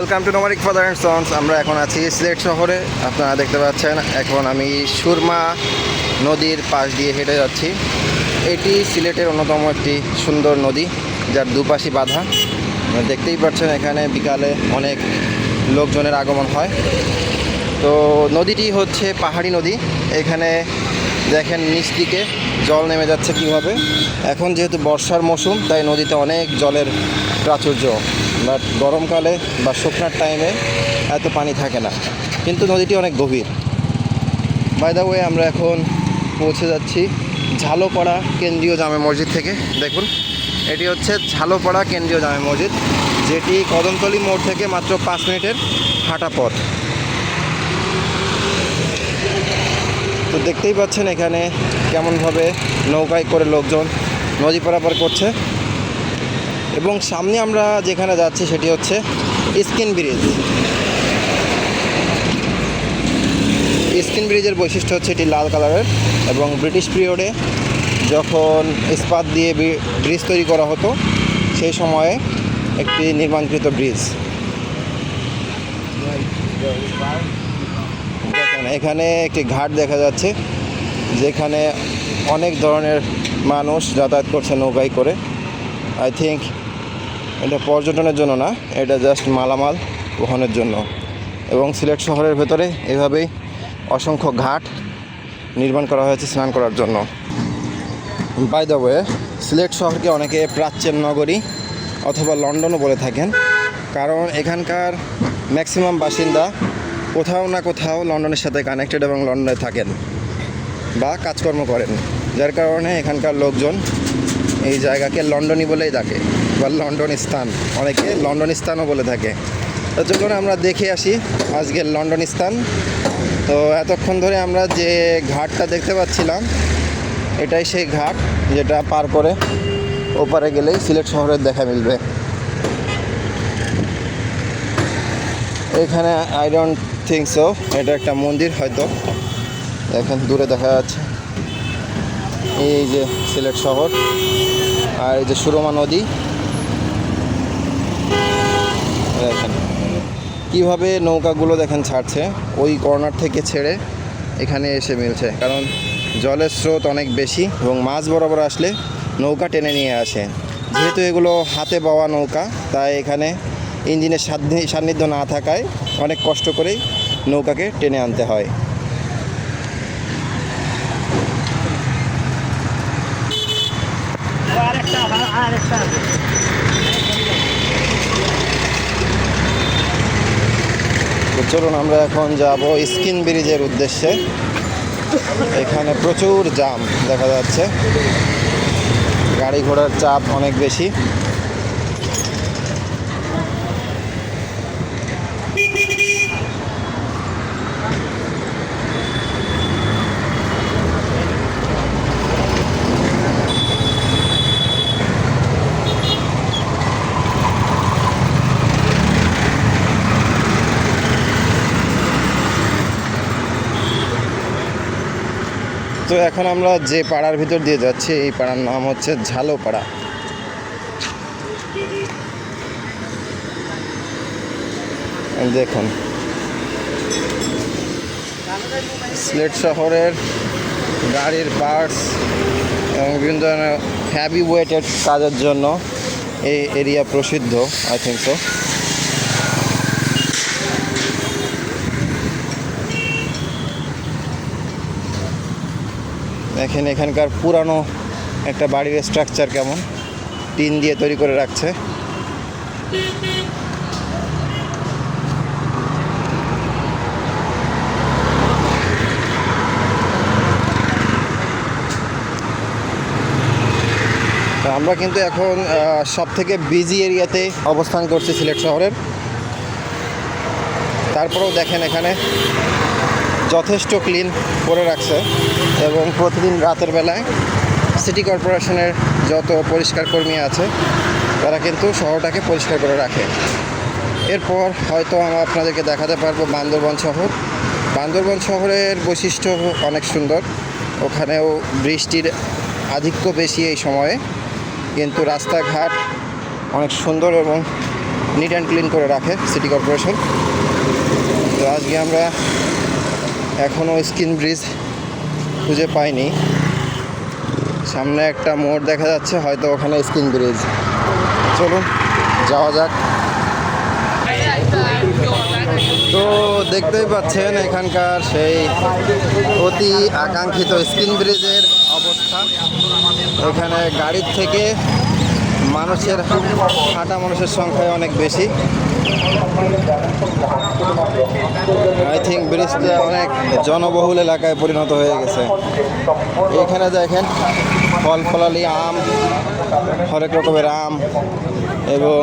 Welcome to নোমারিক father and sons. আমরা এখন আছি সিলেট শহরে। আপনারা দেখতে পাচ্ছেন এখন আমি সুরমা নদীর পাশ দিয়ে হেঁটে যাচ্ছি। এটি সিলেটের অন্যতম একটি সুন্দর নদী, যার দুপাশই বাঁধা। দেখতেই পাচ্ছেন এখানে বিকালে অনেক লোকজনের আগমন হয়। তো নদীটি হচ্ছে পাহাড়ি নদী। এখানে দেখেন নিচ দিকে জল নেমে যাচ্ছে কীভাবে। এখন যেহেতু বর্ষার মৌসুম, তাই নদীতে অনেক জলের প্রাচুর্য। বাট গরমকালে বা শুকনার টাইমে এত পানি থাকে না, কিন্তু নদীটি অনেক গভীর। বাই দ্য ওয়ে, আমরা এখন পৌঁছে যাচ্ছি ঝালোপাড়া কেন্দ্রীয় জামে মসজিদ থেকে। দেখুন, এটি হচ্ছে ঝালোপাড়া কেন্দ্রীয় জামে মসজিদ, যেটি কদমতলী মোড় থেকে মাত্র 5 মিনিটের হাঁটা পথ। তো দেখতেই পাচ্ছেন এখানে কেমনভাবে নৌকায় করে লোকজন নদী পারাপার করছে। এবং সামনে আমরা যেখানে যাচ্ছি সেটি হচ্ছে স্কিন ব্রিজ। স্কিন ব্রিজের বৈশিষ্ট্য হচ্ছে এটি লাল কালারের, এবং ব্রিটিশ পিরিয়ডে যখন ইস্পাত দিয়ে ব্রিজ তৈরি করা হতো সেই সময়ে একটি নির্মাণকৃত ব্রিজ। দেখেন এখানে একটি ঘাট দেখা যাচ্ছে, যেখানে অনেক ধরনের মানুষ যাতায়াত করছে নৌকায় করে। আই থিঙ্ক এটা পর্যটনের জন্য না, এটা জাস্ট মালামাল বহনের জন্য। এবং সিলেট শহরের ভেতরে এভাবেই অসংখ্য ঘাট নির্মাণ করা হয়েছে স্নান করার জন্য। বাই দ্য ওয়ে, সিলেট শহরকে অনেকে প্রাচ্যের নগরী অথবা লন্ডনও বলে থাকেন, কারণ এখানকার ম্যাক্সিমাম বাসিন্দা কোথাও না কোথাও লন্ডনের সাথে কানেক্টেড এবং লন্ডনে থাকেন বা কাজকর্ম করেন, যার কারণে এখানকার লোকজন এই জায়গাকে লন্ডনই বলেই ডাকে, বা লন্ডন স্থান, অনেকে লন্ডন স্থানও বলে থাকে। তো চলুন আমরা দেখে আসি আজকের লন্ডন স্থান। তো এতক্ষণ ধরে আমরা যে ঘাটটা দেখতে পাচ্ছিলাম, এটাই সেই ঘাট যেটা পার করে ওপারে গেলেই সিলেট শহরের দেখা মিলবে। এখানে আই ডোন্ট থিঙ্ক সো, এটা একটা মন্দির হয়তো। এখন দূরে দেখা যাচ্ছে এই যে সিলেট শহর, আর এই যে সুরমা নদী। দেখেন কীভাবে নৌকাগুলো দেখেন ছাড়ছে, ওই কর্নার থেকে ছেড়ে এখানে এসে মিলছে, কারণ জলের স্রোত অনেক বেশি এবং মাছ বরাবর আসলে নৌকা টেনে নিয়ে আসে। যেহেতু এগুলো হাতে বওয়া নৌকা, তাই এখানে ইঞ্জিনের সান্নিধ্য না থাকায় অনেক কষ্ট করেই নৌকাকে টেনে আনতে হয়। তো চলুন আমরা এখন যাব স্কিন ব্রিজের উদ্দেশ্যে। এখানে প্রচুর জ্যাম দেখা যাচ্ছে, গাড়ি ঘোড়ার চাপ অনেক বেশি। তো এখন আমরা যে পাড়ার ভিতর দিয়ে যাচ্ছি, এই পাড়ার নাম হচ্ছে ঝালোপাড়া। দেখুন সিলেট শহরের গাড়ির পার্টস এবং বিভিন্ন ধরনের হ্যাভি ওয়েটেড কাজের জন্য এই এরিয়া প্রসিদ্ধ, আই থিঙ্ক সো। দেখেন এখানকার পুরানো একটা বাড়ির স্ট্রাকচার কেমন, টিন দিয়ে তৈরি করে রাখছে। আমরা কিন্তু এখন সবথেকে বিজি এরিয়াতে অবস্থান করছি সিলেট শহরের। তারপরেও দেখেন এখানে যথেষ্ট ক্লিন করে রাখছে, এবং প্রতিদিন রাতের বেলায় সিটি কর্পোরেশনের যত পরিষ্কার কর্মী আছে তারা কিন্তু শহরটাকে পরিষ্কার করে রাখে। এরপর হয়তো আমরা আপনাদেরকে দেখাতে পারবো বান্দরবান শহর। বান্দরবান শহরের বৈশিষ্ট্য অনেক সুন্দর, ওখানেও বৃষ্টির আধিক্য বেশি এই সময়ে, কিন্তু রাস্তাঘাট অনেক সুন্দর এবং নিট অ্যান্ড ক্লিন করে রাখে সিটি কর্পোরেশন। তো আজকে আমরা এখনও স্কিন ব্রিজ খুঁজে পাইনি। সামনে একটা মোড় দেখা যাচ্ছে, হয়তো ওখানে স্কিন ব্রিজ। চলুন যাওয়া যাক। তো দেখতেই পাচ্ছেন এখানকার সেই অতি আকাঙ্ক্ষিত স্কিন ব্রিজের অবস্থা। এখানে গাড়ির থেকে মানুষের হাঁটা মানুষের সংখ্যায় অনেক বেশি। আই থিঙ্ক ব্রিজটা অনেক জনবহুল এলাকায় পরিণত হয়ে গেছে। এখানে দেখেন ফল ফলালি আম, হরেক রকমের আম এবং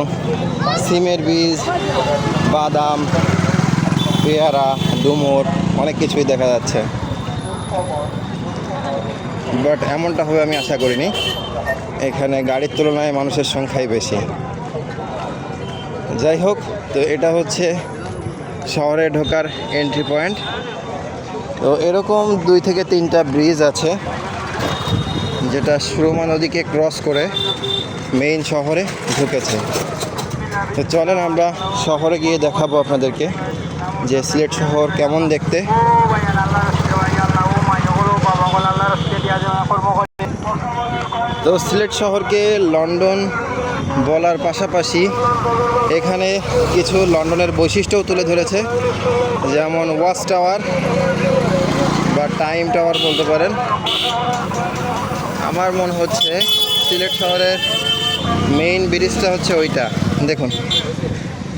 সিমের বীজ, বাদাম, পেয়ারা, ডুমুর, অনেক কিছুই দেখা যাচ্ছে। বাট এমনটা হবে আমি আশা করিনি। এখানে গাড়ির তুলনায় মানুষের সংখ্যাই বেশি। যাই হোক, তো এটা হচ্ছে শহরে ঢোকার এন্ট্রি পয়েন্ট। তো এরকম 2 থেকে 3টা ব্রিজ আছে যেটা সুরমা নদীকে ক্রস করে মেইন শহরে ঢুকেছে। তো চলেন আমরা শহরে গিয়ে দেখাবো আপনাদেরকে যে সিলেট শহর কেমন দেখতে। তো সিলেট শহরকে লন্ডন বলার পাশাপাশি এখানে কিছু লন্ডনের বৈশিষ্ট্যও তুলে ধরেছে, যেমন ওয়াচ টাওয়ার বা টাইম টাওয়ার বলতে পারেন। আমার মনে হচ্ছে সিলেট শহরের মেইন ব্রিজটা হচ্ছে ওইটা, দেখুন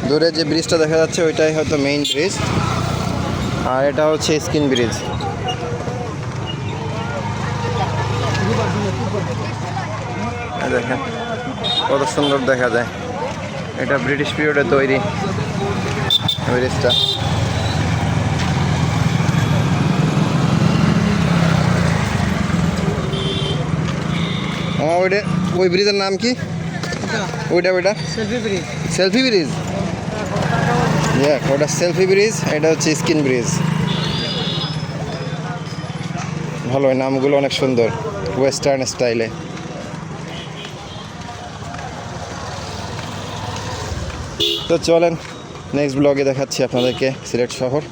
দূরে যে ব্রিজটা দেখা যাচ্ছে ওইটাই হয়তো মেইন ব্রিজ, আর এটা হচ্ছে স্কিন ব্রিজ। দেখেন কত সুন্দর দেখা যায়। এটা ব্রিটিশ পিরিয়ডে তৈরি ব্রিজটা। ওইটা ওই ব্রিজের নাম কি? ওইটা সেলফি ব্রিজ। ওটা সেলফি ব্রিজ, এটা হচ্ছে স্কিন ব্রিজ। ভালো, নামগুলো অনেক সুন্দর ওয়েস্টার্ন স্টাইলে। তো চলেন নেক্সট ব্লগে দেখাচ্ছি আপনাদেরকে সিলেট শহর।